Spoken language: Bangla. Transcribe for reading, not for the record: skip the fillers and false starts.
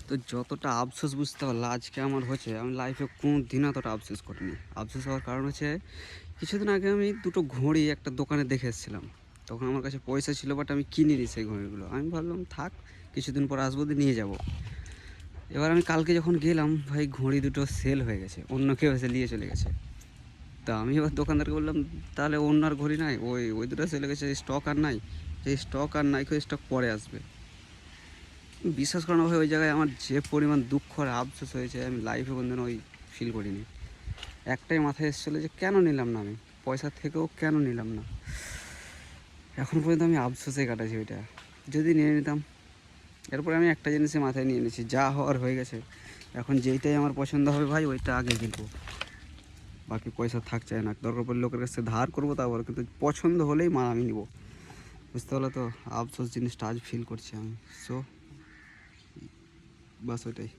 তো যতটা আফসোস বুঝতে পারলাম আজকে আমার হচ্ছে, আমি লাইফে কোনো দিন এতটা আফসোস করিনি। আফসোস হওয়ার কারণ হচ্ছে, কিছুদিন আগে আমি দুটো ঘড়ি একটা দোকানে দেখে এসেছিলাম। তখন আমার কাছে পয়সা ছিল, বাট আমি কিনিনি সেই ঘড়িগুলো। আমি ভাবলাম থাক, কিছুদিন পর আসবো দিয়ে নিয়ে যাব। এবার আমি কালকে যখন গেলাম, ভাই ঘড়ি দুটো সেল হয়ে গেছে, অন্য কেউ এসে নিয়ে চলে গেছে। তা আমি এবার দোকানদারকে বললাম, তাহলে অন্য আর ঘড়ি নাই? ওই ওই দুটো সেল হয়ে গেছে, স্টক আর নাই। এই স্টক আর নাই, স্টক পরে আসবে। বিশ্বাস করো না ভাই, ওই জায়গায় আমার যে পরিমাণ দুঃখ আর আফসোস হয়েছে, আমি লাইফে কোনদিন ওই ফিল করিনি। একটাই মাথায় এসেছিলো যে কেন নিলাম না, আমি পয়সা থেকেও কেন নিলাম না। এখন পর্যন্ত আমি আফসোসে কাটাচ্ছি ওইটা, যদি নিয়ে নিতাম। এরপরে আমি একটা জিনিসে মাথায় নিয়ে নিয়েছি, যা হওয়ার হয়ে গেছে। এখন যেইটাই আমার পছন্দ হবে ভাই, ওইটা আগে কিনবো। বাকি পয়সা থাক চাই না, দরকার পড়লে লোকের কাছে ধার করবো, তারপর কিন্তু পছন্দ হলেই মাল আমি নিব। বুঝতে পারলো তো? আফসোস জিনিসটা আজ ফিল করছি আমি। সো বাস ওইটাই।